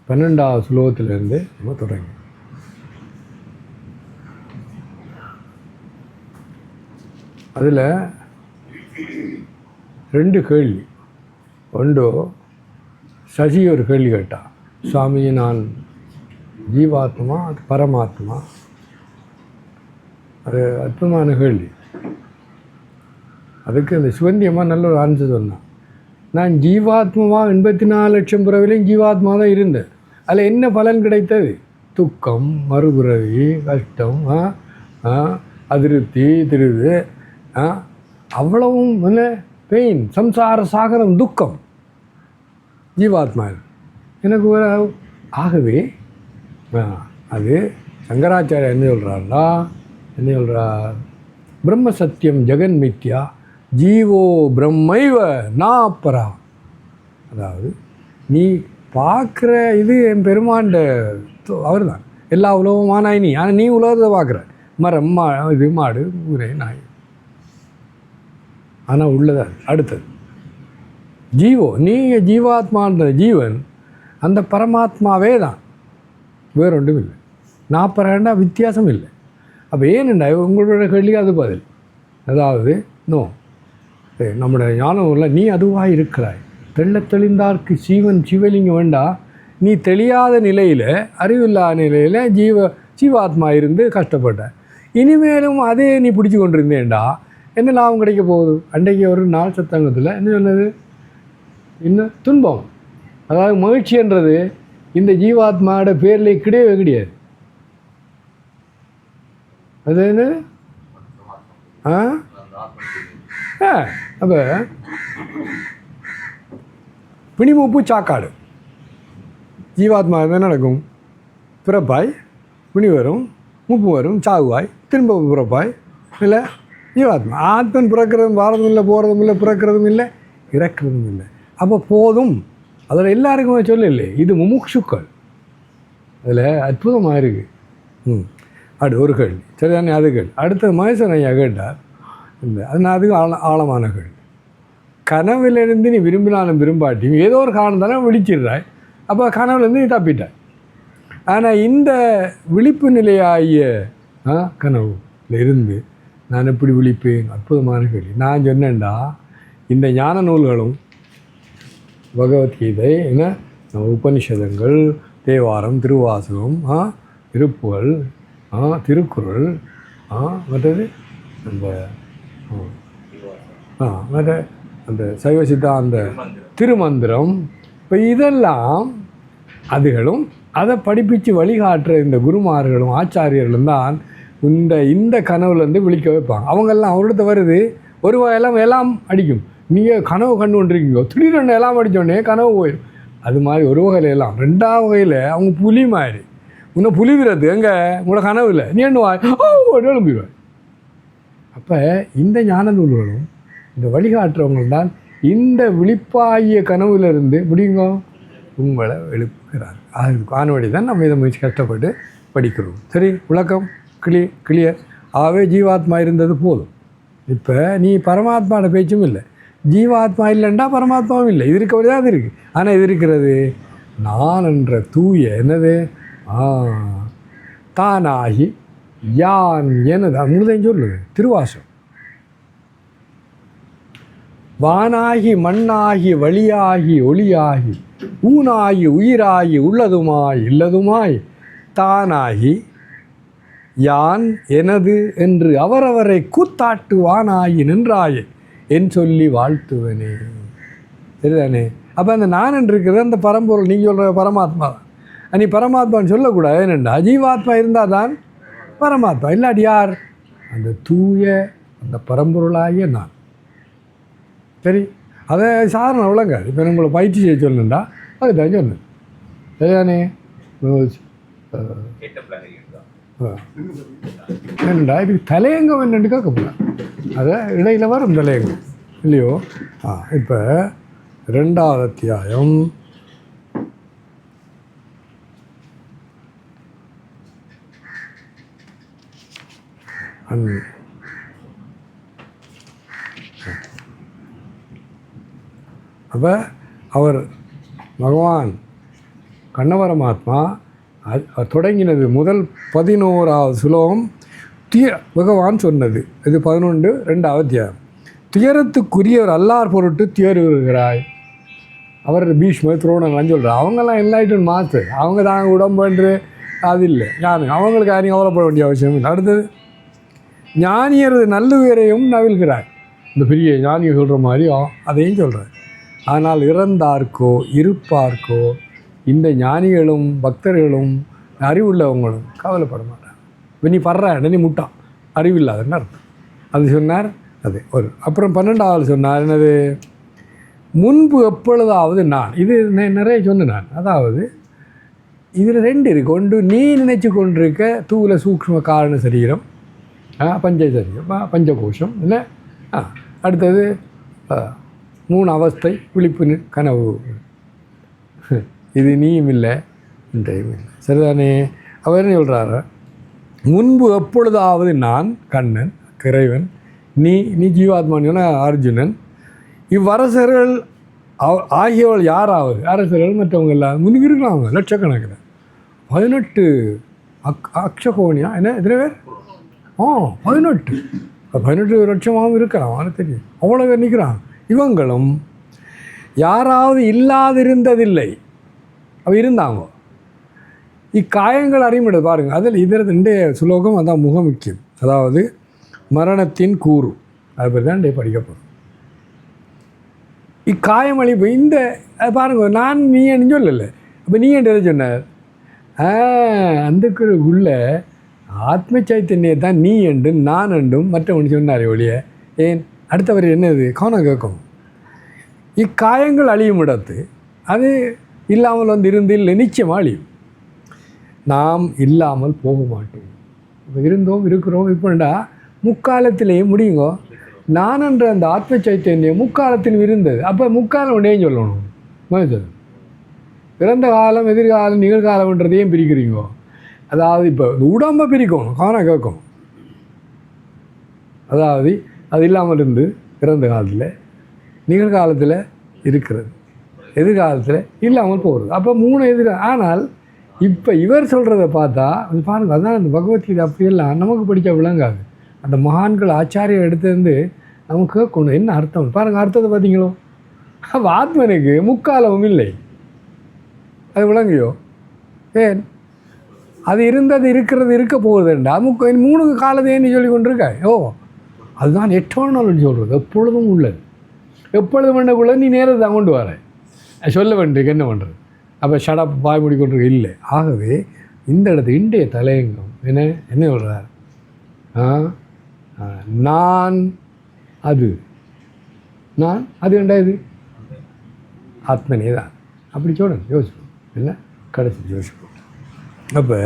12வது ஸ்லோகத்திலிருந்து நம்ம தொடங்கி அதில் 2 கேள்வி. ஒன்று, சசி ஒரு கேள்வி கேட்டான், சுவாமி நான் ஜீவாத்மா அது பரமாத்மா? அது அற்புதமான கேள்வி. அதுக்கு அந்த சிவந்தியமாக நல்ல ஒரு ஆன்சர் சொன்னான். நான் ஜீவாத்மாவாக 84 லட்சம் பிறவிலையும் ஜீவாத்மா தான் இருந்தேன். அதில் என்ன பலன் கிடைத்தது? துக்கம், மறுபிறவி, கஷ்டம், அதிருப்தி, திருது, அவ்வளவும் என்ன பெயின், சம்சார சாகரம், துக்கம் ஜீவாத்மா எனக்கு. ஆகவே அது சங்கராச்சாரியா என்ன சொல்கிறாருன்னா, என்ன சொல்கிறார்? பிரம்ம சத்தியம் ஜெகன் மித்யா ஜீவோ பிரம்மைவ நாப்பரா. அதாவது நீ பார்க்குற இது என் பெருமாண்ட அவர் தான், எல்லா உலகமானாய் நீ. ஆனால் நீ உலகத்தை பார்க்குற மரம், இது மாடு, ஊரே, நாய். ஆனால் உள்ளதா அடுத்தது ஜீவோ, நீங்கள் ஜீவாத்மான்ற ஜீவன் அந்த பரமாத்மாவே தான், வேறொன்றும் இல்லை. நாப்பரண்டா வித்தியாசம் இல்லை. அப்போ ஏனுண்டா உங்களோட கேள்வி அது பதில். அதாவது நோ, நம்முடைய ஞானம் இல்லை, நீ அதுவாக இருக்கிறாய். தெளிந்தார்க்கு சீவன் சிவலிங்கம் வேண்டாம். நீ தெளியாத நிலையில், அறிவில்லாத நிலையில் ஜீவாத்மா இருந்து கஷ்டப்பட்ட. இனிமேலும் அதே நீ பிடிச்சி கொண்டிருந்தேன்டா என்ன லாபம் கிடைக்க போகுது? அன்றைக்கு ஒரு நாள் சத்தங்கத்தில் என்ன சொன்னது? இன்னும் துன்பம். அதாவது மகிழ்ச்சின்றது இந்த ஜீவாத்மாவோட பேரில் கிடையவே கிடையாது. அது என்ன? அப்போ பிணிமூப்பு சாக்காடு ஜீவாத்மா என்ன நடக்கும்? பிறப்பாய், பிணி வரும், மூப்பு வரும், சாகுவாய், திரும்ப பிறப்பாய். இல்லை ஜீவாத்மா. ஆத்மன் பிறக்கிறதும் வாரதும் இல்லை, போகிறதும் இல்லை, பிறக்கிறதும் இல்லை, இறக்கிறதும் இல்லை. அப்போ போதும். அதில் எல்லாருக்குமே சொல்லலை, இது முமுட்சுக்கள். அதில் அற்புதமாக இருக்குது. அது ஒரு கேள்வி சரிதானே? அது கேள்வி. அடுத்தது மகேசன் ஐயா கேட்டார், இல்லை அது நான் அதுக்கு ஆழமான கேள்வி. கனவுலேருந்து நீ விரும்பினாலும் விரும்பாட்டியும் ஏதோ ஒரு காரணம் தானே விழிச்சிடுறாய். அப்போ கனவுலேருந்து நீ தப்பிட்டாய். ஆனால் இந்த விழிப்பு நிலையாகிய கனவுல இருந்து நான் எப்படி விழிப்பேன்? அற்புதமான கேள்வி. நான் சொன்னேன்டா, இந்த ஞான நூல்களும் பகவத்கீதை, என்ன உபனிஷதங்கள், தேவாரம், திருவாசகம், திருப்புகழ், திருக்குறள், மற்றது அந்த மற்ற அந்த சைவ சித்தாந்த திருமந்திரம், இப்போ இதெல்லாம் அதுகளும் அதை படிப்பித்து வழிகாட்டுற இந்த குருமார்களும் ஆச்சாரியர்களும் தான் இந்த கனவுலேருந்து விழிக்க வைப்பாங்க. அவங்கெல்லாம் அவரோட வருது ஒரு வகையெல்லாம் எல்லாம் அடிக்கும். நீங்கள் கனவு கண்டு கொண்டிருக்கீங்க, திடீரெண்டு எல்லாம் அடித்தோடனே கனவு போயிடும். அது மாதிரி ஒரு வகையில் எல்லாம். 2வது வகையில் அவங்க புலி மாதிரி. உன்னை புலி விரது எங்கே உங்களோட கனவு இல்லை, நீ என்ன எழும்பிடுவாய். அப்போ இந்த ஞான நூல்களும் இந்த வழிகாட்டுறவங்கள்தான் இந்த விழிப்பாகிய கனவுலேருந்து முடியுங்க உங்களை எழுப்புகிறார். அது காணொலி தான் நம்ம இதை முயற்சி கஷ்டப்பட்டு படிக்கிறோம். சரி, விளக்கம் கிளியர். ஆகவே ஜீவாத்மா இருந்தது போதும். இப்போ நீ பரமாத்மாவோட பேச்சும் இல்லை. ஜீவாத்மா இல்லைண்டா பரமாத்மாவும் இல்லை. இது இருக்கவே தான் அது இருக்குது. ஆனால் இது இருக்கிறது நான் என்ற தூய என்னது தானாகி யான் எனது அமுதம் சொல்லுது திருவாசம். வானாகி மண்ணாகி வழியாகி ஒளியாகி ஊனாகி உயிராகி உள்ளதுமாய் இல்லதுமாய் தானாகி யான் எனது என்று அவரவரை கூத்தாட்டுவானாகி நின்றாயே என் சொல்லி வாழ்த்துவனே. சரிதானே? அப்போ அந்த நான் என்று இருக்கிறது அந்த பரம்பொருள். நீங்கள் சொல்கிற பரமாத்மா தான். நீ பரமாத்மான்னு சொல்லக்கூடாது. ஏனென்றா ஜீவாத்மா இருந்தால் தான் பரமாத்மா, இல்லாட்டி யார்? அந்த தூய அந்த பரம்பொருளாகிய நான். சரி, அதை சாதாரண விளங்காது. இப்போ உங்களை பயிற்சி செய்ய சொல்லணுண்டா அதுதான் சொன்னேன். சரிதானே? ஏன்டா இதுக்கு தலையங்கம் என்னென்னு கேட்கப்படாது. அதை இடையில் வரும் தலையங்கம் இல்லையோ? இப்போ 2வது அத்தியாயம் அப்போ அவர் பகவான் கண்ணபரமாத்மா தொடங்கினது முதல் 11வது ஸ்லோகம் பகவான் சொன்னது. இது 11 அத்தியாயம். துயரத்துக்குரியவர் அல்லார் பொருட்டு துயருகிறாய். அவர் பீஷ்மர் துரோணர்லாம் சொல்கிறார். அவங்கெல்லாம் எல்லாயிட்டும் மாஸ்டர், அவங்க தாங்க உடம்புன்று அது இல்லை. அவங்களுக்கு யாரையும் கவலைப்பட வேண்டிய அவசியம் இல்லை. அடுத்தது ஞானியரது நல்லுயிரையும் நவில்கிறார். இந்த பெரிய ஞானியை சொல்கிற மாதிரி அதையும் சொல்கிறார். ஆனால் இறந்தார்க்கோ இருப்பார்க்கோ இந்த ஞானிகளும் பக்தர்களும் அறிவுள்ளவங்களும் கவலைப்பட மாட்டாங்க. இப்போ நீ படுற நீ முட்டான், அறிவில்லாதுன்னு அர்த்தம். அது சொன்னார். அது ஒரு அப்புறம் 12வது சொன்னார் என்னது, முன்பு எப்பொழுதாவது நான். இது நிறைய சொன்னேன் நான். அதாவது இதில் 2 இருக்குது. ஒன்று நீ நினைச்சு கொண்டிருக்க தூல சூக்ஷ்ம காரண சரீரம், பஞ்சசரீரம், பஞ்சகோஷம் இல்லை. அடுத்தது 3 அவஸ்தை, விழிப்பு, கனவு. இது நீயும் இல்லை, இன்றையும் இல்லை. சரிதானே? அவர் என்ன சொல்கிறாரு, முன்பு எப்பொழுதாவது நான் கண்ணன் இறைவன், நீ ஜீவாத்மான் அர்ஜுனன், இவ்வரசர்கள் ஆகியவள் யாராவது அரசர்கள் மற்றவங்க எல்லாம் முன்னுக்கு இருக்கிறாங்க லட்சக்கணக்கில். 18 அக்ஷகோணியா என்ன எத்தனை பேர்? 18 லட்சமாகவும் இருக்கிறான். அது தெரியும். அவ்வளோ பேர் நிற்கிறான். இவங்களும் யாராவது இல்லாதிருந்ததில்லை, அவ இருந்தாங்க. இக்காயங்கள் அறிமுறை பாருங்கள். அதில் இன்றைய சுலோகம் அதான் முக முக்கியம். அதாவது மரணத்தின் கூறு, அதை பற்றி தான் படிக்கப்படும். இக்காயம் அழிப்பு இந்த பாருங்க, நான் நீ என்று சொல்லலை. அப்போ நீ என்று சொன்னார். அந்த உள்ள ஆத்ம சைத்தன்யை தான் நீ என்றும் நான் என்றும் மற்றவன் சொன்னார் ஒழிய. ஏன் அடுத்தவர் என்னது கவனம் கேட்கும். இக்காயங்கள் அழியும் இடத்து அது இல்லாமல் வந்து இருந்தில்லை, நிச்சயமாக அழியும். நாம் இல்லாமல் போக மாட்டோம். இப்போ இருந்தோம் இருக்கிறோம். இப்போண்டா முக்காலத்திலேயே முடியுங்கோ. நான் என்ற அந்த ஆத்ம சைத்தன்யம் முக்காலத்தில் இருந்தது. அப்போ முக்காலம் உடனே சொல்லணும். சொல்லணும் பிறந்த காலம், எதிர்காலம், நிகழ்காலம்ன்றதையும் பிரிக்கிறீங்கோ. அதாவது இப்போ உடம்பை பிரிக்கணும், கவனம் கேட்கும். அதாவது அது இல்லாமல் இருந்து பிறந்த காலத்தில், நிகழ்காலத்தில் இருக்கிறது, எதிர்காலத்தில் இல்லாமல் போகிறது. அப்போ 3 ஆனால் இப்போ இவர் சொல்கிறத பார்த்தா அது பாருங்கள். அதான் அந்த பகவத்கீதை அப்படியெல்லாம் நமக்கு படித்தா விளங்காது. அந்த மகான்கள் ஆச்சாரியம் எடுத்துருந்து நமக்கு கேட்கணும் என்ன அர்த்தம். பாருங்கள் அர்த்தத்தை பார்த்தீங்களோ. அப்போ ஆத்மனுக்கு முக்காலமும் இல்லை, அது விளங்கியோ. ஏன் அது இருந்தது இருக்கிறது இருக்க போகுதுண்டா 3 காலத்தைன்னு சொல்லி கொண்டிருக்காய். அதுதான் எட்டர்னல்னு சொல்கிறது. எப்பொழுதும் உள்ளது, எப்பொழுதும் பண்ணக்குள்ள நீ நேரத்தை கொண்டு வர சொல்ல வேண்டியது என்ன பண்ணுறது. அப்போ ஷடப் பாய் மூடி கொண்டிருக்க இல்லை. ஆகவே இந்த இடத்து இன்றைய தலையங்கம் என்ன சொல்கிறார், நான் அது கண்டா இது ஆத்மனே தான். அப்படி சொல்லணும், யோசிப்போம் இல்லை கடைசி யோசிப்போம். அப்போ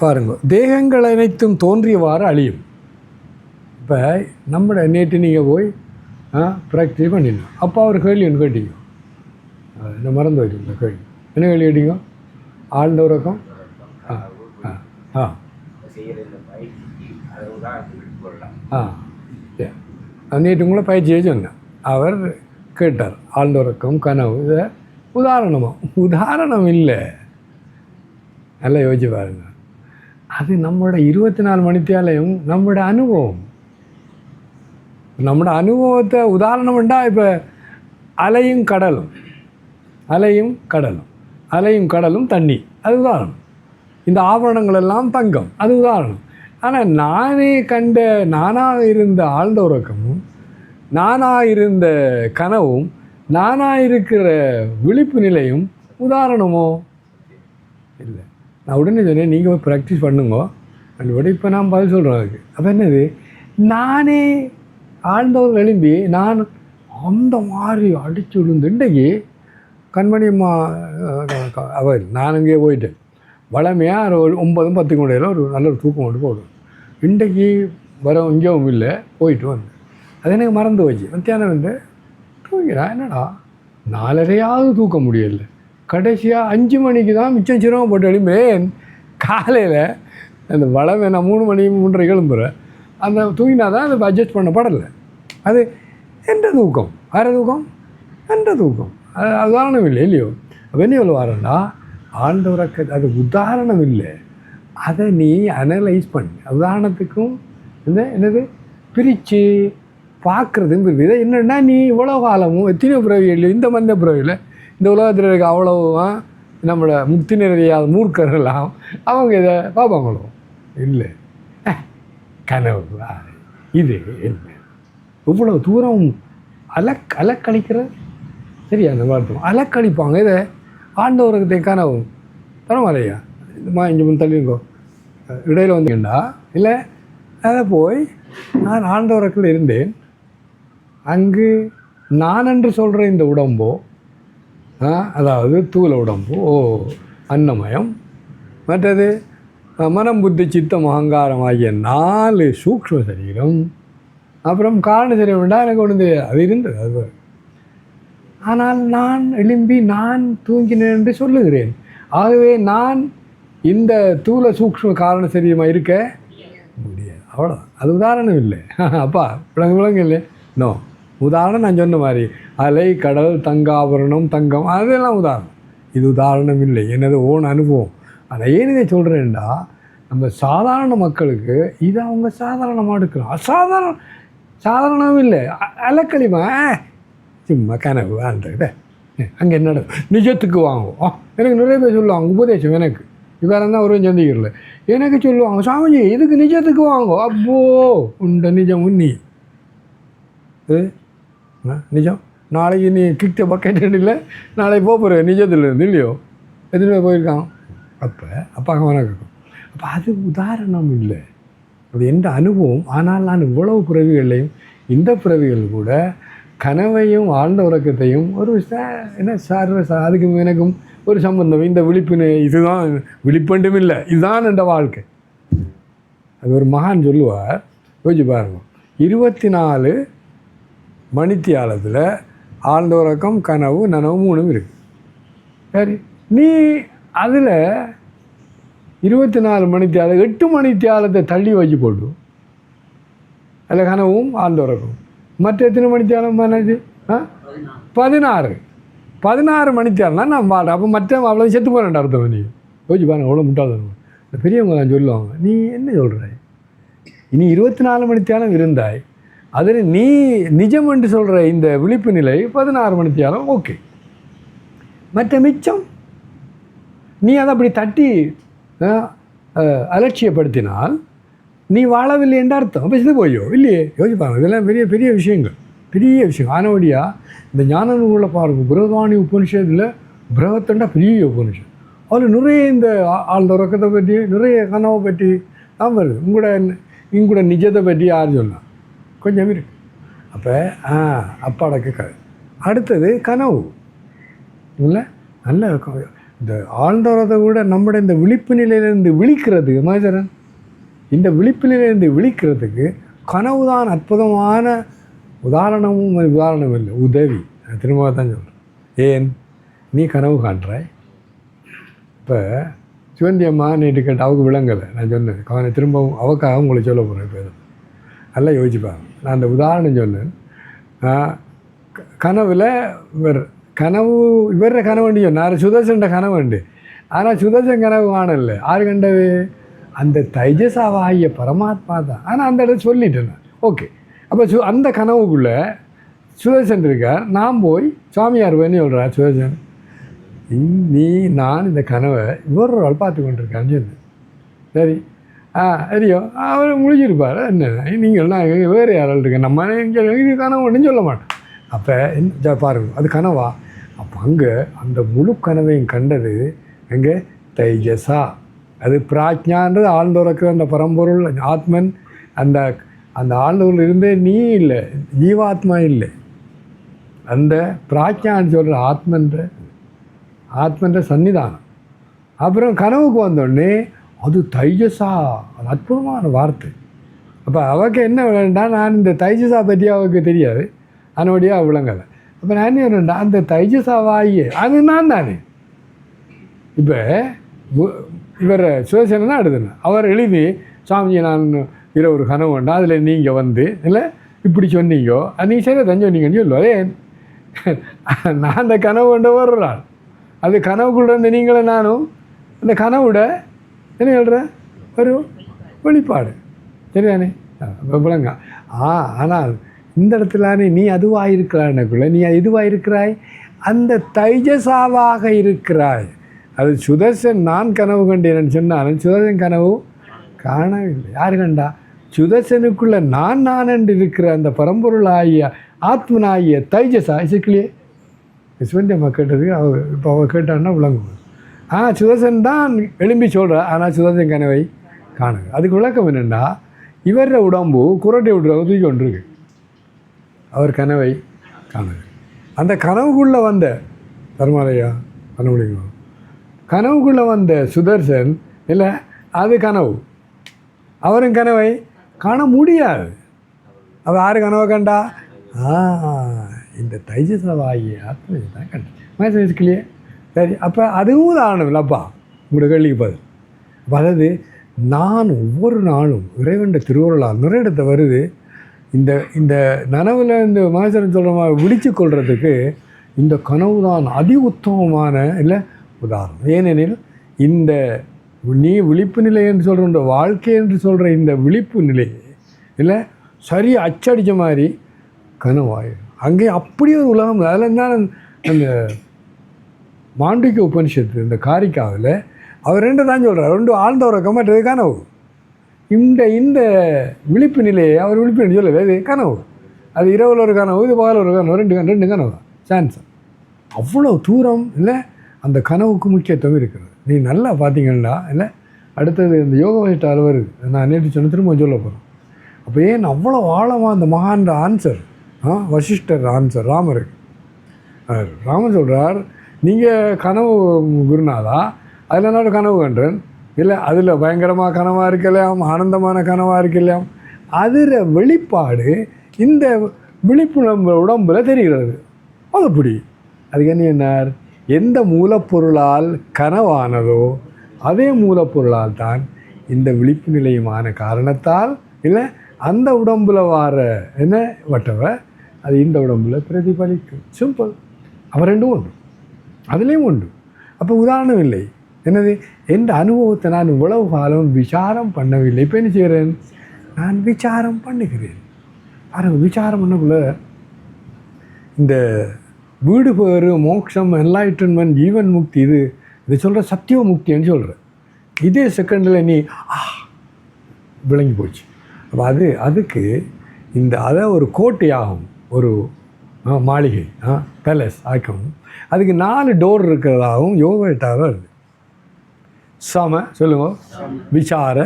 பாருங்க, தேகங்கள் அனைத்தும் தோன்றியவாறு அழியும். இப்போ நம்மளோட நேற்று நீங்கள் போய் ப்ராக்டிஸ் பண்ணிடணும். அப்போ அவர் கேள்வி ஒன்று கேட்டீங்க, என்ன மறந்து வச்சுருந்த கேள்வி என்ன கேள்வி கேட்டீங்க? ஆழ்ந்த உறக்கம் நேற்று உங்களை பயிற்சியை சொன்னேன். அவர் கேட்டார் ஆழ்ந்த உறக்கம் கனவு. இதை உதாரணம் இல்லை, நல்லா யோசிச்சு பாருங்க. அது நம்மளோட 24 மணித்தியாலையும் நம்மளோட அனுபவத்தை உதாரணம் வேண்டா. இப்போ அலையும் கடலும் தண்ணி, அது உதாரணம். இந்த ஆபரணங்கள் எல்லாம் தங்கம், அது உதாரணம். ஆனால் நானே கண்ட நானாக இருந்த ஆழ்ந்த உறக்கமும், நானாக இருந்த கனவும், நானாக இருக்கிற விழிப்பு நிலையும் உதாரணமோ இல்லை. நான் உடனே சொன்னேன், நீங்கள் போய் ப்ராக்டிஸ் பண்ணுங்க. விட இப்போ நான் பதில் சொல்கிறேன் அதுக்கு. அப்போ என்னது, நானே ஆழ்ந்தவர் எழும்பி நான் அந்த மாதிரி அடித்து விழுந்து இன்றைக்கு கண்மணியம்மா அவர் நான் அங்கேயே போயிட்டேன். வளமையாக ஒரு 9-10 மணியில் ஒரு நல்ல ஒரு தூக்கம் கொண்டு போடும். இன்றைக்கு வர இங்கேயும் இல்லை, போயிட்டு வந்தேன். அது எனக்கு மறந்து போச்சு. மத்தியானம் வந்து தூங்கிறேன். என்னடா 4:30 தூக்க முடியலை. கடைசியாக 5 மணிக்கு தான் மிச்சம் சிரமம் போட்டு எழும்பேன். காலையில் அந்த வளமை நான் 3 மணி 3:30 கிளம்புறேன். அந்த தூங்கினா தான் அதை அட்ஜஸ்ட் பண்ண படலை. அது என்ற தூக்கம், வேறு தூக்கம், என்ற தூக்கம். அது உதாரணம் இல்லை இல்லையோ. அப்போ என்ன சொல்லுவாருன்னா ஆழ்ந்த உறக்க அது உதாரணம் இல்லை, அதை நீ அனலைஸ் பண்ணு. உதாரணத்துக்கும் என்னது பிரித்து பார்க்குறதும் இதை என்னென்னா நீ இவ்வளோ காலமும் எத்தனையோ பிறவிகள் இந்த மந்த பிறவியில் இந்த உலகத்தில் இருக்க அவ்வளோவா நம்மளை முக்தி நிறையாத மூர்க்கர்களாம் அவங்க இதை பார்ப்பாங்களோ இல்லை. கனவு இது என்ன இவ்வளோ தூரம் அலக்கழிக்கிறது சரியா அந்த வார்த்தை அலக்கழிப்பாங்க. இதை ஆண்டவருக்கு கனவு தரமாலையா இங்கே முன் தள்ளிங்கோ இடையில் வந்தீங்கண்டா இல்லை. அதை போய் நான் ஆண்டவரக்கில் இருந்தேன், அங்கு நான் என்று சொல்கிற இந்த உடம்போ அதாவது தூள உடம்பு அன்னமயம், மற்றது மனம் புத்தி சித்தம் அகங்காரம் ஆகிய 4 சூக்ஷ்ம சரீரம், அப்புறம் காரண சரீரம் வேண்டாம் எனக்கு ஒன்று தெரியாது, அது இருந்தது அது. ஆனால் நான் எழும்பி நான் தூங்கினேன் என்று சொல்லுகிறேன். ஆகவே நான் இந்த தூள சூக்ஷ்ம காரண சரீரமாக இருக்க முடியாது. அவ்வளோ அது உதாரணம் இல்லை. அப்பா விலங்கு இல்லை. நோ உதாரணம் நான் சொன்ன மாதிரி அலை கடல் தங்காபரணம் தங்கம் அதெல்லாம் உதாரணம். இது உதாரணம் இல்லை, எனது ஓன் அனுபவம். அதை ஏன் இதை சொல்கிறேன்டா நம்ம சாதாரண மக்களுக்கு இதை அவங்க சாதாரணமாக எடுக்கலாம். சாதாரணம் இல்லை அலக்களிமா சும்மா கனவு ஆண்ட அங்கே என்ன நிஜத்துக்கு வாங்குவோம். எனக்கு நிறைய பேர் சொல்லுவாங்க உபதேசம் எனக்கு இப்போ தான் ஒரு சந்திக்கிறல எனக்கு சொல்லுவாங்க சாமிஜி இதுக்கு நிஜத்துக்கு வாங்கோ. அப்போ உண்ட நிஜம் உன்னி நிஜம் நாளைக்கு நீ கிட்ட பக்கெட் இல்லை நாளைக்கு போகிற நிஜத்தில் இருந்து இல்லையோ எத்தனை பேர் போயிருக்கான். அப்போ வணக்கம். அப்போ அது உதாரணம் இல்லை, அது எந்த அனுபவம். ஆனால் நான் இவ்வளவு பிறவிகளையும் இந்த பிறவிகள் கூட கனவையும் ஆழ்ந்த உறக்கத்தையும் ஒரு என்ன அதுக்கு எனக்கும் ஒரு சம்பந்தம். இந்த விழிப்பினை இதுதான் விழிப்பண்டும் இல்லை, இதுதான் என்ற வாழ்க்கை. அது ஒரு மகான் சொல்லுவார், யோசிச்சு பாருங்க. 24 மணித்தியாலத்தில் ஆழ்ந்த உறக்கம் கனவு நனவு 3 இருக்குது. சரி, நீ அதில் 24 மணித்தியாலம் 8 மணித்தியாலத்தை தள்ளி வச்சு போட்டு அதில் கனவும் ஆழ்ந்த உறக்கம். மற்ற எத்தனை மணித்தியாலம் பண்ணாச்சு? 16 மணித்தியாலம் தான் நான் பாடுறேன். அப்போ மற்ற அவ்வளோ செத்து போகிறேன் அர்த்தம். நீ யோசிச்சு பாருங்க அவ்வளோ முட்டாள்தான். இந்த பெரியவங்க தான் சொல்லுவாங்க நீ என்ன சொல்கிறாய், இனி 24 மணித்தியாலம் இருந்தாய், அதில் நீ நிஜம் என்று சொல்கிற இந்த விழிப்பு நிலை 16 மணித்தியாலம் ஓகே. மற்ற மிச்சம் நீ அதை அப்படி தட்டி அலட்சியப்படுத்தினால் நீ வாழவில்லை என்ற அர்த்தம். அப்போ இது போயோ இல்லையே. யோசிப்பாங்க இதெல்லாம் பெரிய பெரிய விஷயங்கள். ஆனவடியாக இந்த ஞான நூலில் பாருங்கள், பிரகதானி உபனிஷத்தில் பிரகத்தண்டா பெரிய உபனிஷம். அதில் நிறைய இந்த ஆழ்ந்த உறக்கத்தை பற்றி நிறைய கனவை பற்றி தான் வருது. உங்களோட நிஜத்தை பற்றி யார் சொன்னால் கொஞ்சம் இருக்கு. அப்போ அப்பாடக்கு கதை. அடுத்தது கனவு இல்லை நல்ல இந்த ஆழ்ந்த உறக்கத்தை கூட நம்மளோட இந்த விழிப்பு நிலையிலேருந்து விழிக்கிறதுக்கு மனிதரன் இந்த விழிப்பு நிலையிலேருந்து விழிக்கிறதுக்கு கனவு தான் அற்புதமான உதாரணமும் உதாரணம் இல்லை உதவி. நான் திரும்ப தான் சொல்கிறேன். ஏன் நீ கனவு காண்றாய். இப்போ சிவந்தி அம்மா நேற்று கேட்ட அவருக்கு விளங்கலை. நான் சொன்னேன் அவனை திரும்பவும் அவக்காக உங்களை சொல்ல போகிறேன். இப்போ நல்லா யோசிப்பாங்க. நான் அந்த உதாரணம் சொன்னேன். கனவில் இவர கனவுண்டு சொன்னார், சுதர்சன கனவுண்டு. ஆனால் சுதர்சன் கனவு காணல. ஆறு கண்டது அந்த தைஜசாவாகிய பரமாத்மா தான். ஆனால் அந்த இடத்துல சொல்லிட்டேன் நான். ஓகே, அப்போ அந்த கனவுக்குள்ளே சுதர்சன் இருக்கார். நான் போய் சுவாமியார் வேணு சொல்கிறார், சுதர்சன் நான் இந்த கனவை இவர் ஒரு ஆள் பார்த்து கொண்டிருக்கான்னு சொன்னேன். சரி சரியோ அவர் முடிஞ்சிருப்பார். என்ன நீங்கள்லாம் வேறு யாரால் இருக்கேன் நம்ம இது கனவு ஒன்றும் சொல்ல மாட்டேன். அப்போ பாருங்கள் அது கனவா. அப்போ அங்கே அந்த முழு கனவையும் கண்டது எங்கே தைஜசா. அது பிராஜ்ஞான்றது ஆழ்ந்தோறக்கு அந்த பரம்பொருள் ஆத்மன். அந்த அந்த ஆழ்ந்தவர்கள் இருந்தே நீ இல்லை, ஜீவாத்மா இல்லை. அந்த பிராஜ்ஞான்னு சொல்கிற ஆத்மன்ற சன்னிதானம். அப்புறம் கனவுக்கு வந்தோடனே அது தைஜசா. அது அற்புதமான வார்த்தை. அப்போ அவருக்கு என்ன விளண்டா, நான் இந்த தைஜசா பற்றி அவருக்கு தெரியாது, அதனுடைய விளங்கலை. அப்போ நான் என்ன வேணுண்டா அந்த தைஜசாவாகிய அது நான் தானே. இப்போ இவர் சுதர்சனா எடுத்துனேன். அவர் எழுதி சாமிஜி நான் ஒரு கனவு வேண்டாம் அதில் நீங்கள் வந்து இல்லை இப்படி சொன்னீங்கோ அது நீ சரி தான் சொன்னீங்கன்னு சொல்லுவார். நான் அந்த கனவு கொண்ட ஒரு நாள் அது கனவுக்குள்ள இருந்த நீங்களும் நானும் அந்த கனவோட என்ன சொல்கிறேன் ஒரு வெளிப்பாடு சரிதானே விளங்க. ஆனால் இந்த இடத்துல நீ அதுவாக இருக்கிறாய்க்குள்ள நீ எதுவாக இருக்கிறாய் அந்த தைஜசாவாக இருக்கிறாய். அது சுதர்சன் நான் கனவு கண்டேன்னு சொன்னாலும் சுதர்சன் கனவு காணவில்லை. யார் கண்டா? சுதர்சனுக்குள்ள நான் என்று இருக்கிற அந்த பரம்பொருளாகிய ஆத்மனாகிய தைஜசா இசைக்கிலேயே யஸ்வந்தி அம்மா கேட்டதுக்கு இப்போ அவள் கேட்டான்னா விளங்கும். சுதர்சன் தான் எழும்பி சொல்கிறா, ஆனால் சுதர்சன் கனவை காணுங்க. அதுக்கு விளக்கம் என்னென்னா இவர உடம்பு குரட்டை விடுறவங்க தூக்கி கொண்டிருக்கு, அவர் கனவை காணுங்க. அந்த கனவுக்குள்ளே வந்த தர்மாலயா பண்ண முடியுமா? கனவுக்குள்ளே வந்த சுதர்சன் இல்லை அது கனவு, அவரும் கனவை காண முடியாது. அவ யார் கனவை கண்டா? இந்த தைஜசவாகிய ஆத்மனை தான் கண்டேன். மனசுலையே சரி. அப்போ அதுவும் உதாரணம் இல்லைப்பா உங்களோட கேள்விக்கு பதில். அப்போ அதாவது நான் ஒவ்வொரு நாளும் இறைவன் திருவருளால் நிறைய இடத்த வருது. இந்த இந்த நனவில் இந்த மகேஸ்வரன் சொல்கிற மாதிரி விழிச்சு கொள்றதுக்கு இந்த கனவு தான் அதி உத்தமமான இல்லை உதாரணம். ஏனெனில் இந்த நீ விழிப்பு நிலை என்று சொல்கிற வாழ்க்கை என்று சொல்கிற இந்த விழிப்பு நிலை இல்லை சரி அச்சடித்த மாதிரி கனவாயிடும். அங்கே அப்படியே ஒரு உலகம். அதில் தான் அந்த மாண்டிக்க உபனிஷத்து இந்த காரிக்காவில் அவர் ரெண்டு தான் சொல்கிறார், ரெண்டு ஆழ்ந்த உறக்கம் மற்றது கனவு. இந்த இந்த விழிப்பு நிலையை அவர் விழிப்பு நிலை சொல்லலை, அது கனவு. அது இரவில் ஒரு கனவு, இது பகல் ஒரு கனவு, ரெண்டு கனவு தான் சான்ஸ். அவ்வளோ தூரம் இல்லை அந்த கனவுக்கு முக்கியத்துவம் இருக்கிறது. நீ நல்லா பார்த்தீங்கன்னா இல்லை அடுத்தது இந்த யோக வசிஷ்டால் வருது, நான் நேற்று சொன்ன திரும்ப சொல்ல போகிறேன். அப்போ ஏன் அவ்வளோ ஆழமாக அந்த மகான்ற ஆன்சர் வசிஷ்டர் ஆன்சர் ராமருக்கு. ராமன் சொல்கிறார், நீங்கள் கனவு குருநாதா அதில் நான் கனவு கண்டேன் இல்லை, அதில் பயங்கரமாக கனவாக இருக்கலாம், ஆனந்தமான கனவாக இருக்கலாம். அதில் வெளிப்பாடு இந்த விழிப்புணர்வு உடம்பில் தெரிகிறது. அது அப்படி அதுக்கு என்னார், எந்த மூலப்பொருளால் கனவானதோ அதே மூலப்பொருளால் தான் இந்த விழிப்பு நிலையுமான காரணத்தால் இல்லை அந்த உடம்பில் வார என்ன வட்டவை அது இந்த உடம்பில் பிரதிபலிக்கும். சிம்பிள். அவ ரெண்டும் உண்டு, அதுலேயும் உண்டு. அப்போ உதாரணம் இல்லை என்னது, எந்த அனுபவத்தை நான் இவ்வளவு காலம் விசாரம் பண்ணவில்லை, இப்போ என்ன செய்கிறேன், நான் விசாரம் பண்ணுகிறேன். பாருங்கள், விசாரம் பண்ணக்குள்ள இந்த வீடு பேரு மோட்சம் என்லைட்டன்மெண்ட் ஜீவன் முக்தி இது சொல்கிற சத்திய முக்தின்னு சொல்கிற இதே செகண்டில் நீ விளங்கி போச்சு. அப்போ அதுக்கு இந்த அதை ஒரு கோட்டையாகும், ஒரு மாளிகை பேலஸ் ஆக்கும். அதுக்கு 4 டோர் இருக்கிறதாகவும் யோகட்டாக வருது. சம சொல்லுங்க, விசார,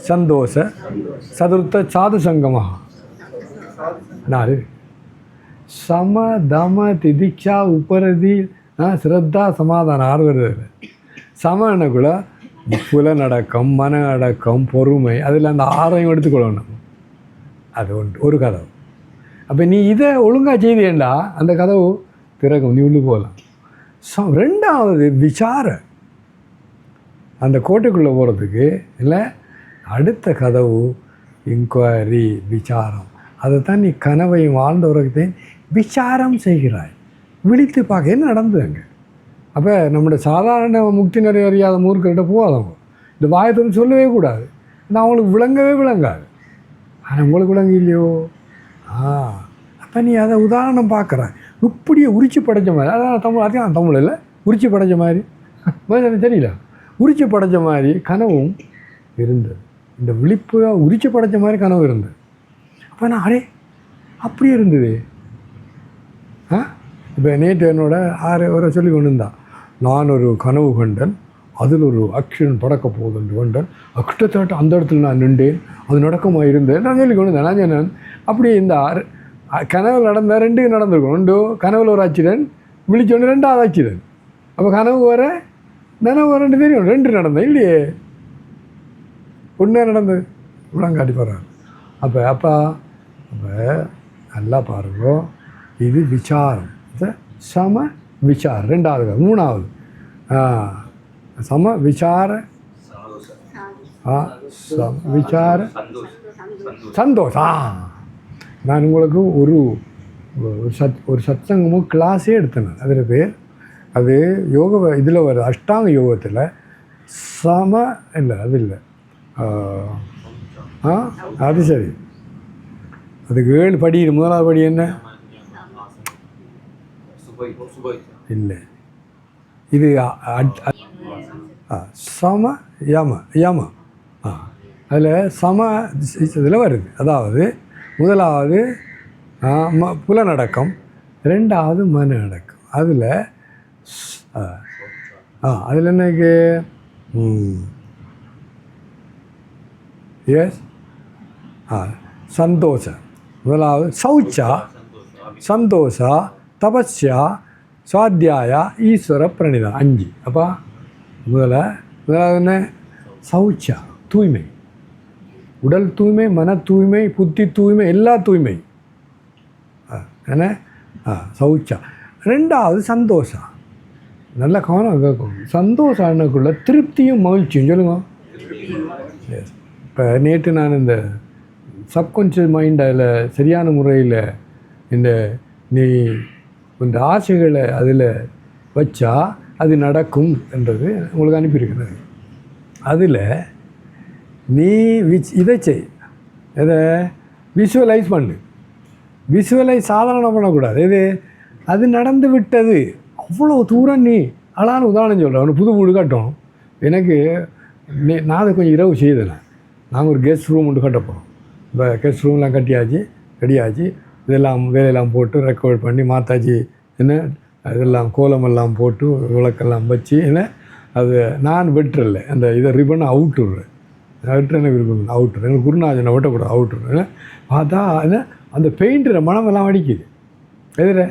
சந்தோஷ, சதுர்த்த சாது சங்கமாக 4. சம தம திதிக்ஷா உபரதி ஸ்ரத்தா சமாதானம் 6 வருது. சமனக்குள்ள புலனடக்கம், மன அடக்கம், பொறுமை, அதில் அந்த 6ஐயும் எடுத்துக்கொள்ளணும். அது ஒன்று ஒரு கதவு. அப்போ நீ இதை ஒழுங்காக செய்தியேண்டா அந்த கதவு திறக்கும், நீ உள்ளு போகலாம். 2வது விசார, அந்த கோட்டைக்குள்ளே போகிறதுக்கு இல்லை அடுத்த கதவு இன்கொயரி, விசாரம். அதை தான் நீ கனவையும் வாழ்ந்த உறக்கத்தையும் விசாரம் செய்கிறாய், விழித்து பார்க்க என்ன நடந்தது அங்கே. அப்போ நம்மளோட சாதாரண முக்தி நிறைய அறியாத மூர்க்கிட்ட போகாதவங்க இந்த வாயத்தை சொல்லவே கூடாது, நான் அவங்களுக்கு விளங்கவே விளங்காது. ஆனால் உங்களுக்கு விளங்கு இல்லையோ? அப்போ நீ அதை உதாரணம் பார்க்குறேன், இப்படியே உரிச்சு படைச்ச மாதிரி. அதான் தமிழ், அதான் தமிழ் இல்லை, உரிச்சு படைச்ச மாதிரி தெரியல, உரிச்சு படைச்ச மாதிரி கனவும் இருந்தது. இந்த விழிப்பு உரிச்சு படைச்ச மாதிரி கனவு இருந்தது. அப்போ நான் அப்படியே இருந்தது. இப்போ நேற்று என்னோட 6 வரை சொல்லி கொண்டு இருந்தான், நான் ஒரு கனவு கண்டேன், அதில் ஒரு ஆக்சிடென்ட் படக்க போகுதுன்னு கண்டேன், கிட்டத்தட்ட அந்த இடத்துல நான் நின்றேன், அது நடக்கமாக இருந்தேன் நான் சொல்லி கொண்டு இருந்தேன். நான் சொன்னேன் அப்படியே இந்த 6 கனவு நடந்த 2 நடந்திருக்கும். 1 கனவில் ஒரு ஆக்சிடென்ட், விழிச்சோன்னு 2வது ஆக்சிடென்ட். அப்போ கனவு வர நனவு வரண்டு தெரியும், 2 நடந்தேன் இல்லையே, 1 நடந்தது உடங்காட்டி போகிறார். அப்போ நல்லா பாருங்க, இது விசாரம், சம விசாரம் 2வது. 3வது சம விசார, விசார சந்தோஷம். நான் உங்களுக்கு ஒரு ஒரு சத்சங்கமும் கிளாஸே எடுத்தேன். அதில் பேர் அது யோக இதில் வருது, அஷ்டாங்க யோகத்தில் இல்லை அது இல்லை, அது சரி. அதுக்கு 7 படி. முதலாவது படி என்ன? இல்லை, இது சம யம. அதில் சம இதில் வருது. அதாவது முதலாவது புலனடக்கம், 2வது மன அடக்கம். அதில் அதில் என்னக்கு எஸ் சந்தோஷ. முதலாவது சௌச்சா, சந்தோஷா, தபஸ்யா, சுவாத்தியாயா, ஈஸ்வர பிரணிதா. 5. அப்போ முதலாவது என்ன? சௌச்சா, தூய்மை. உடல் தூய்மை, மன தூய்மை, புத்தி தூய்மை, எல்லா தூய்மை. என்ன? சௌச்சா. 2வது சந்தோஷா. நல்ல கவனம் கேட்கும். சந்தோஷம்னுக்குள்ள திருப்தியும் மகிழ்ச்சியும் சொல்லுங்க. எஸ். இப்போ நேற்று நான் இந்த சப்கான்ஷியஸ் மைண்ட் அதில் சரியான முறையில் நீ இந்த ஆசைகளை அதில் வச்சா அது நடக்கும் என்றது உங்களுக்கு அனுப்பியிருக்கிறது. அதில் நீ இதை செய், இதை விஷுவலைஸ் பண்ணு. விஷுவலைஸ் சாதாரணம் பண்ணக்கூடாது. இது அது நடந்து விட்டது. அவ்வளோ தூரம் நீ அழகான உதாரணம் சொல்கிறேன். அவனுக்கு புது வீடு கட்டணும். எனக்கு நான் அதை கொஞ்சம் இரவு செய்தேன். நாங்கள் ஒரு கெஸ்ட் ரூம் ஒன்று கட்ட போகிறோம். இப்போ கெஸ்ட் ரூம்லாம் கட்டியாச்சு, ரெடியாச்சு. இதெல்லாம் வேலையெல்லாம் போட்டு ரெக்கார்ட் பண்ணி மாத்தாச்சு. என்ன இதெல்லாம் கோலமெல்லாம் போட்டு விளக்கெல்லாம் வச்சு என்ன அது நான் வெட்டுறல அந்த இதை ரிப்பனை அவுட்டுடுறேன். வெட்டுறேன்னு விரும்புகிறேன், அவுட்டுறேன். எனக்கு குருநாதனை வெட்டக்கூடாது, அவுட்டுறேன். பார்த்தா என்ன அந்த பெயிண்ட்டுற மனமெல்லாம் அடிக்குது எதிர.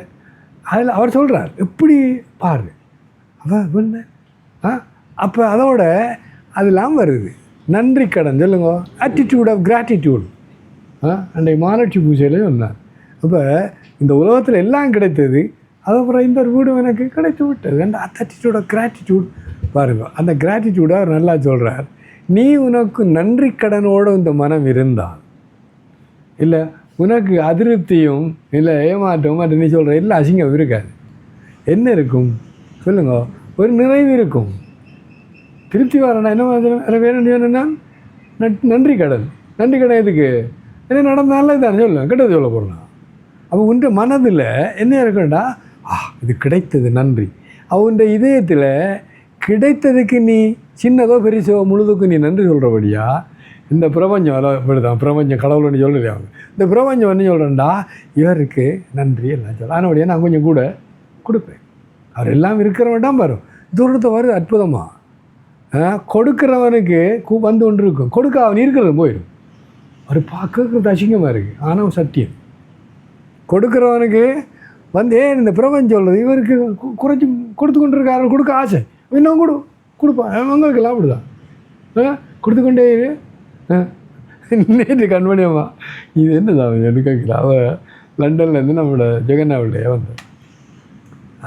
அதில் அவர் சொல்கிறார், எப்படி பாரு அவன் அப்போ அதோட அதெல்லாம் வருது. நன்றி கடன் சொல்லுங்க, ஆட்டிடியூட் ஆஃப் கிராட்டிடியூட். அன்றைக்கு மாநாட்சி பூஜையிலே சொன்னார். அப்போ இந்த உலகத்தில் எல்லாம் கிடைத்தது, அதுக்கப்புறம் இந்த வீடும் எனக்கு கிடைத்து விட்டது. அந்த ஆட்டிடியூட் ஆஃப் கிராட்டிடியூட் பாருங்கள். அந்த கிராட்டிடியூடை அவர் நல்லா சொல்கிறார். நீ உனக்கு நன்றி கடனோடு இந்த மனம் இருந்தால், இல்லை உனக்கு அதிருப்தியும் இல்லை ஏமாற்றமும் மற்ற நீ சொல்கிற இல்லை அசிங்கம் இருக்காது. என்ன இருக்கும் சொல்லுங்க? ஒரு நிறைவு இருக்கும். திருப்தி வரணும். என்ன வேணும் வேணும்னா நன்றி கடன். நன்றி கடன் எதுக்கு? என்ன நடந்தாலும் இதான் சொல்லுவேன், கெட்டது சொல்ல போகிறேன். அப்போ உன்ற மனதில் என்ன இருக்குண்டா, இது கிடைத்தது நன்றி. அவன் இதயத்தில் கிடைத்ததுக்கு நீ சின்னதோ பெருசோ முழுதுக்கும் நீ நன்றி சொல்கிறபடியா இந்த பிரபஞ்சம் இப்படிதான். பிரபஞ்சம் கடவுள்னு சொல்லுறேன். அவங்க இந்த பிரபஞ்சம் என்ன சொல்கிறேன்டா, இவருக்கு நன்றி எல்லாம் சொல்ல. அதனுடைய நான் கொஞ்சம் கூட கொடுப்பேன். அவர் எல்லாம் இருக்கிறவன்டாம் வரும். தூரத்தை வருது அற்புதமாக. கொடுக்குறவனுக்கு வந்து ஒன்று இருக்கும், கொடுக்க அவன் இருக்கிறது போயிடும். அவர் பார்க்கறது அசிங்கமாக இருக்குது, ஆனால் சத்தியம். கொடுக்குறவனுக்கு வந்து இந்த பிரபஞ்சம் சொல்கிறது இவருக்கு குறைச்சி கொடுத்து கொண்டு இருக்காரு, கொடுக்க ஆசை, இன்னும் கொடுப்பான். அவங்களுக்கெல்லாம் அப்படிதான் கொடுத்துக்கொண்டே இரு. நேற்று கண்மணியம்மா இது என்னதான் எனக்கு கேட்கல. அவள் லண்டன்லேருந்து நம்மளோட ஜெகன்னாவுடைய வந்தார்.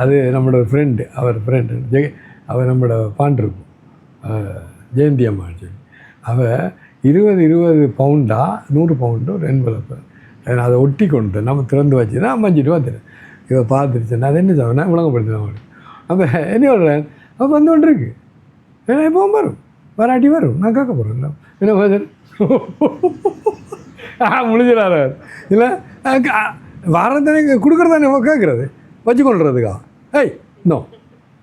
அது நம்மளோட ஃப்ரெண்டு, அவர் ஃப்ரெண்டு அவர் நம்மளோட பாண்டிருக்கும் ஜெயந்தி அம்மா சொல்லி. அவள் 20 பவுண்டா 100 பவுண்டு ஒரு என்வலப்பு அதை ஒட்டி கொண்டு நம்ம திறந்து வச்சு தான் 5 ரூபா தரேன். இவள் பார்த்துருச்சேன். அது என்ன சொன்னேன் விளங்கப்படுத்தினேன் அவனுக்கு. அப்போ என்ன சொல்கிறேன், அவள் வந்து கொண்டு இருக்கு. ஏன்னா எப்போவும் வரும், வராட்டி வரும். நான் கேட்க போகிறேன் என்ன பதில் முடிஞ்சிடாரு. இல்லை வரதானே கொடுக்குறதானே கேட்குறது வச்சு கொள்றதுக்கா? இன்னும்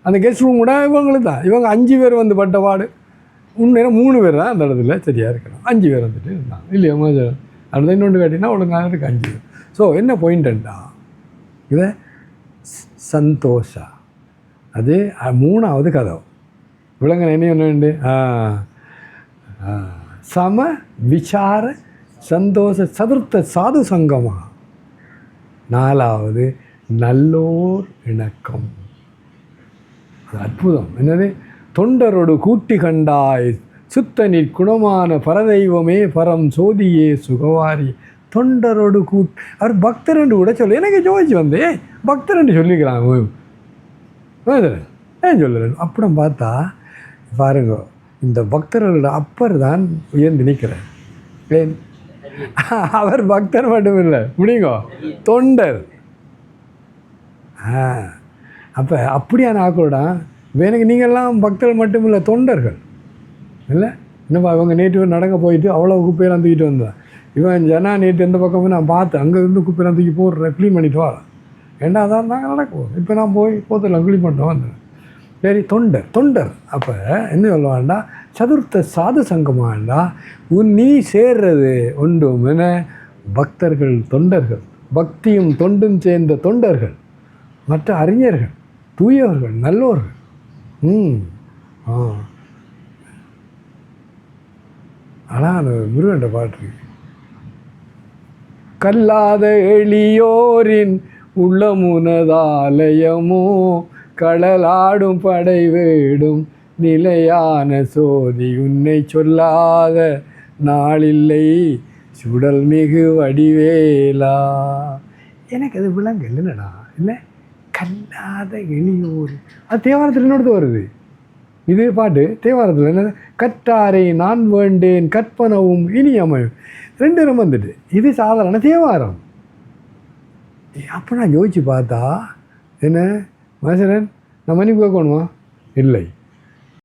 அந்த கெஸ்ட் ரூம் கூட இவங்களுக்கு தான். இவங்க 5 பேர் வந்து பட்ட பாடு. உண்மையில 3 பேர் தான் அந்த இடத்துல சரியாக இருக்கணும். 5 பேர் வந்துட்டு இருந்தாங்க இல்லையா? அடுத்த இன்னொன்று கேட்டிங்கன்னா ஒழுங்காக இருக்குது 5 பேர். ஸோ என்ன பாயிண்ட்டா, இதை சந்தோஷா அது 3வது கதவு விலங்கன என்ன ஒன்று சம விசார சந்தோஷ சதுர்த்த சாது சங்கமா. 4வது நல்லோர் இணக்கம். அது அற்புதம். என்னது? தொண்டரோடு கூட்டி கண்டாய் சுத்தனிற் குணமான பரதெய்வமே பரம் சோதியே சுகவாரி. தொண்டரோடு அவர் பக்தரண்டு கூட சொல்ல. எனக்கு ஜோதிச்சு வந்து பக்தரண்டு சொல்லிக்கிறாங்க. ஏன் சொல்லலை? அப்புறம் பார்த்தா பாருங்க, இந்த பக்தர்களோட அப்பர் தான் உயர்ந்து நிற்கிறார். ஏன்? அவர் பக்தர் மட்டும் இல்லை, முடியுங்க தொண்டர். அப்போ அப்படியான ஆக்களோட எனக்கு நீங்கள்லாம் பக்தர்கள் மட்டும் இல்லை, தொண்டர்கள் இல்லை. என்னப்பா இவங்க நேற்று நடக்க போயிட்டு அவ்வளோ குப்பையெல்லாம் தூக்கிட்டு வந்தேன். இவன் ஜனா நேற்று எந்த பக்கமும் நான் பார்த்தேன், அங்கே இருந்து குப்பையெல்லாம் தூக்கி போடுறேன், க்ளீன் பண்ணிட்டு வா. ஏன்னா அதான் நாங்கள் நடக்குவோம். இப்போ நான் போய் போத்தெல்லாம் க்ளீன் பண்ணிட்டு வந்தேன். சரி, தொண்டர். அப்போ என்ன சொல்லுவான்டா, சதுர்த்த சாது சங்கமாண்டா நீ சேர்றது ஒன்றும் என்ன, பக்தர்கள், தொண்டர்கள், பக்தியும் தொண்டும் சேர்ந்த தொண்டர்கள், மற்ற அறிஞர்கள், தூயவர்கள், நல்லோர்கள். ஆனால் அந்த முருகன்ற பாட்டு, கல்லாத எளியோரின் உள்ளமுனதாலயமோ கடலாடும் படை வேடும் நிலையான சோதி உன்னை சொல்லாத நாளில்லை சுடல் மிகு வடிவேலா. எனக்கு அது விளங்கல் என்னடா இல்லை, கல்லாத எளியோர். அது தேவாரத்தில் என்னோடது வருது. இது பாட்டு தேவாரத்தில் என்ன, கற்றாரை நான் வேண்டேன் கற்பனவும் இனியமையும், 2 இடம் வந்துட்டு. இது சாதாரண தேவாரம். அப்போ நான் யோசிச்சு பார்த்தா என்ன மனுஷன், நான் மன்னிப்பு கேட்கணுமா? இல்லை.